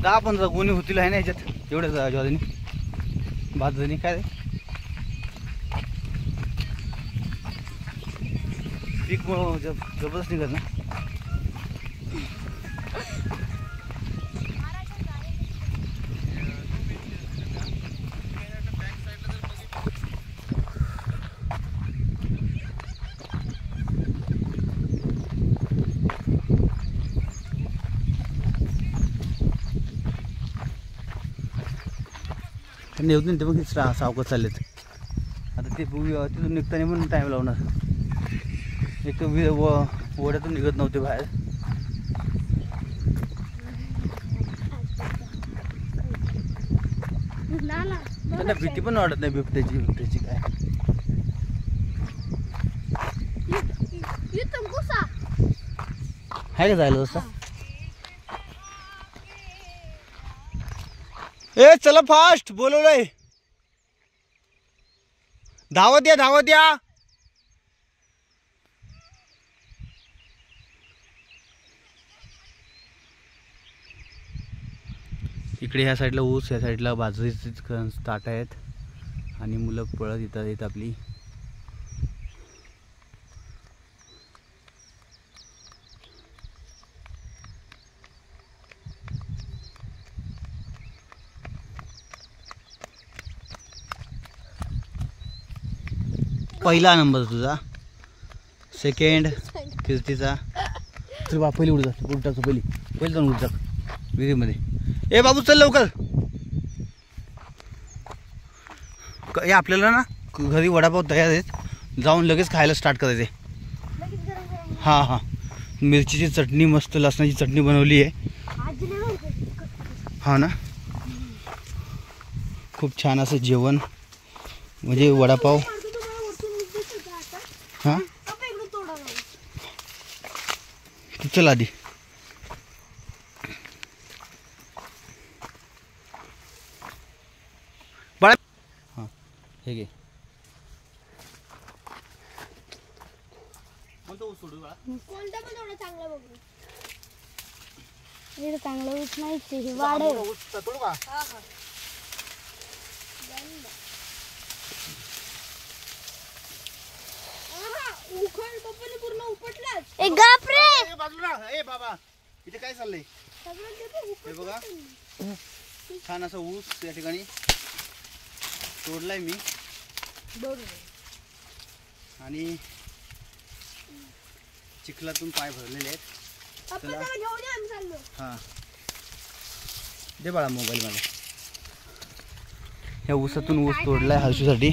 10-15 गोणी होतील आहे ना याच्यात, एवढ्या ज्वारीनी 5 जणी काय रे पीक जबरदस्त निघत ना. नेऊन नाही ते मग सावकत चाललेत आता ते तिथून निघताना पण टाईम लावणार. एक ओढ्यातून निघत नव्हते बाहेर. त्यांना भीती पण वाटत नाही बिबट्याची काय. आहे का जायला रस्ता. ए चला फास्ट बोलवलंय. धावत या. इकडे ह्या साईडला ऊस, ह्या साईडला बाजरीची ताट आहेत आणि मुलं पळत येतात आपली. पहिला नंबर तुझा, सेकंड कीर्तीचा. तर बा पहिली उठ टाकतो पहिली जाऊन उठ टाक विहिरीमध्ये. ए बाबू चल लवकर. हे आपल्याला ना घरी वडापाव तयार आहेत, जाऊन लगेच खायला स्टार्ट करायचे. हां मिरचीची चटणी मस्त, लसणाची चटणी बनवली आहे. हा ना खूप छान असं जेवण म्हणजे वडापाव. हां तू चल आधी. बाळा हां हे घे. कोणता पण थोडं चांगला बघू. हे चांगलं ऊस नाही वाढ आहे. पूर्ण उपटलाच. ए गप रे बाजूला. ए बाबा इथे काय चाललंय. हे बघा छान असं ऊस या ठिकाणी तोडलाय मी आणि चिखलातून पाय भरलेले आहेत. हां दे बाळा मोबाईल मला. ह्या ऊसातून ऊस तोडलाय हर्षूसाठी.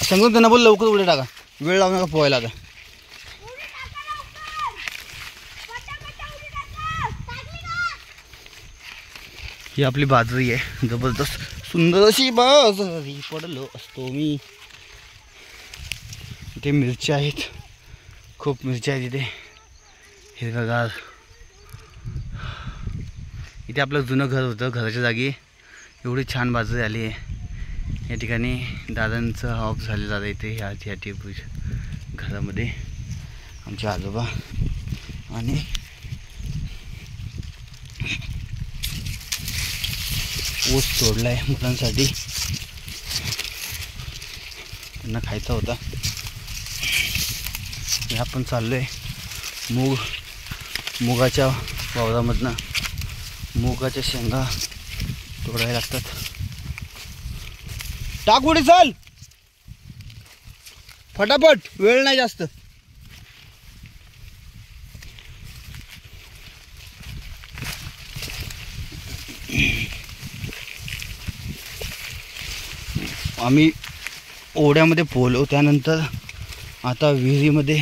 सांगून त्यांना बोल लवकर उड्या टाका, वेळ लावू नका पोहायला. आता ही आपली बाजरी आहे, जबरदस्त सुंदर अशी बाजरी पडलो असतो मी. इथे मिरच्या आहेत, खूप मिरच्या आहेत इथे हिरवागार. इथे आपलं जुनं घर होतं, घराच्या जागी एवढी छान बाजरी आली आहे. या ठिकाणी दादांचं ऑफ झालेलं आहे इथे ह्या घरामध्ये आमचे आजोबा. आणि ऊस तोडलाय मुलांसाठी, त्यांना खायचा होता. आपण चाललोय मुगाच्या वावरामधनं. मुगाच्या शेंगा तोडायला लागतात. टाक उडी चल फटाफट, वेळ नाही जास्त. आम्ही ओढ्यामध्ये पोहलो, त्यानंतर आता विहिरीमध्ये.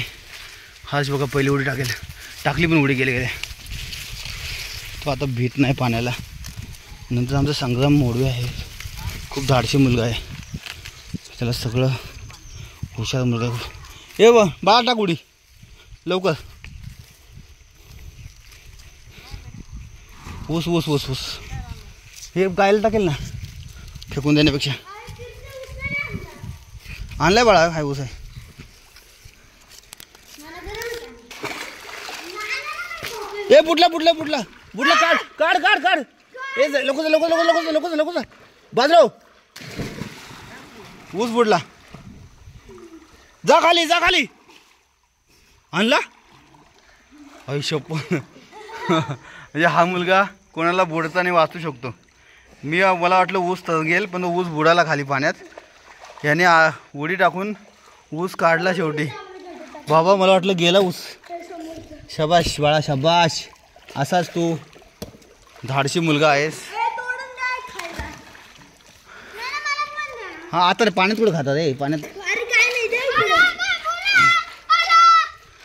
हाच बघा पहिली उडी टाकली पण उडी गेले. तो आता भीत नाही पाण्याला. नंतर आमचा संग्राम मोडवे आहे, खूप धाडशी मुलगा आहे, त्याला सगळं हुशार मुलगा आहे. ए बाळा टाक उडी लवकर. ऊस ऊस ऊस ऊस हे गायला टाकेल ना फेकून देण्यापेक्षा. आणलाय बाळा, हाय ऊस आहे. ए बुडला बुडला बुडला बुडला. काढ काढ काढ काढ. ए लोक लोक लोक लोक लोक लोक बाजराव. ऊस बुडला. जा खाली जा खाली. आणला आयुष्यप. म्हणजे हा मुलगा कोणाला बुडताना वाचू शकतो. मला वाटलं ऊस गेल पण ऊस बुडाला खाली पाण्यात. याने उडी टाकून ऊस काढला शेवटी. बाबा मला वाटलं गेला ऊस. शबाश बाळा शबाश. असाच तू धाडशी मुलगा आहेस. हा आता रे पाण्यात कुठं खातात रे पाण्यात.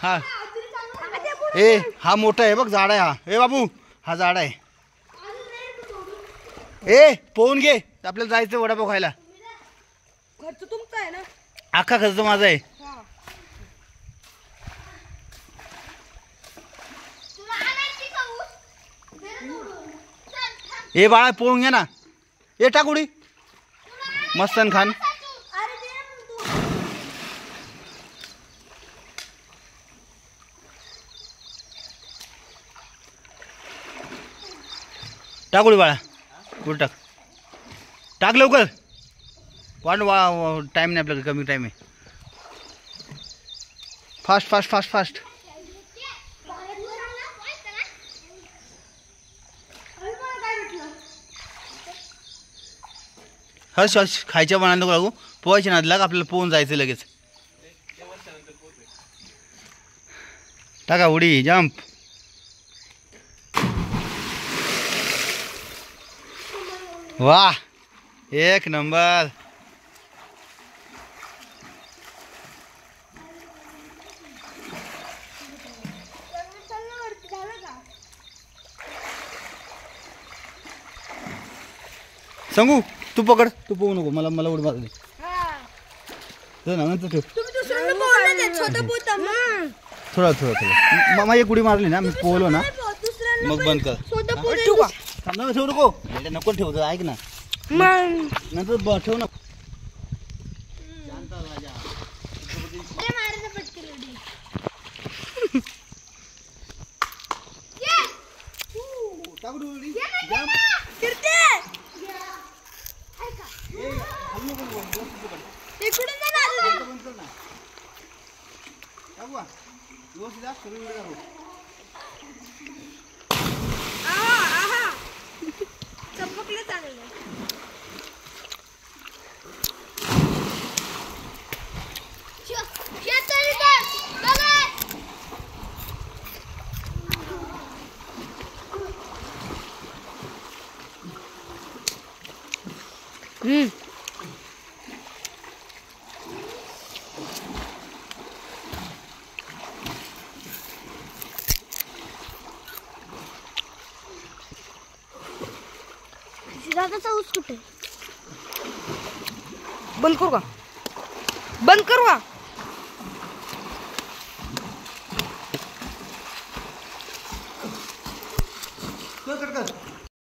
हा ए हा मोठा आहे बघ झाड आहे हा. ए बाबू हा झाड आहे. ए पोहून घे आपल्याला जायचं वडापाव खायला. खर्च तुमचा आहे ना. अख्खा खर्च माझा आहे. ए बाळा पोहून घे ना. ए टाक उडी. मस्तन खान. टाक उडी बाळा. उडी टाक टाक लवकर. वाट टाइम नाही आपल्याकडे कमी टाइम आहे. Fast fast fast fast. Harsh Harsh खायच्या मनात नको लागू. पोहायच्या नाद लाग आपल्याला पोहून जायचं लगेच. टाका उडी जंप. वाह एक नंबर. सांगू तू पकड. तू पोहू नको. मला उडी मारू दे. नंतर ठेव. थोडा थोडा थोडा. मग एक उडी मारली ना मी पोहलो ना मग बंद कर. ठेवू नको. नको ठेवतो ऐक ना. नंतर ठेव ना. बंद करू का. बंद करू का.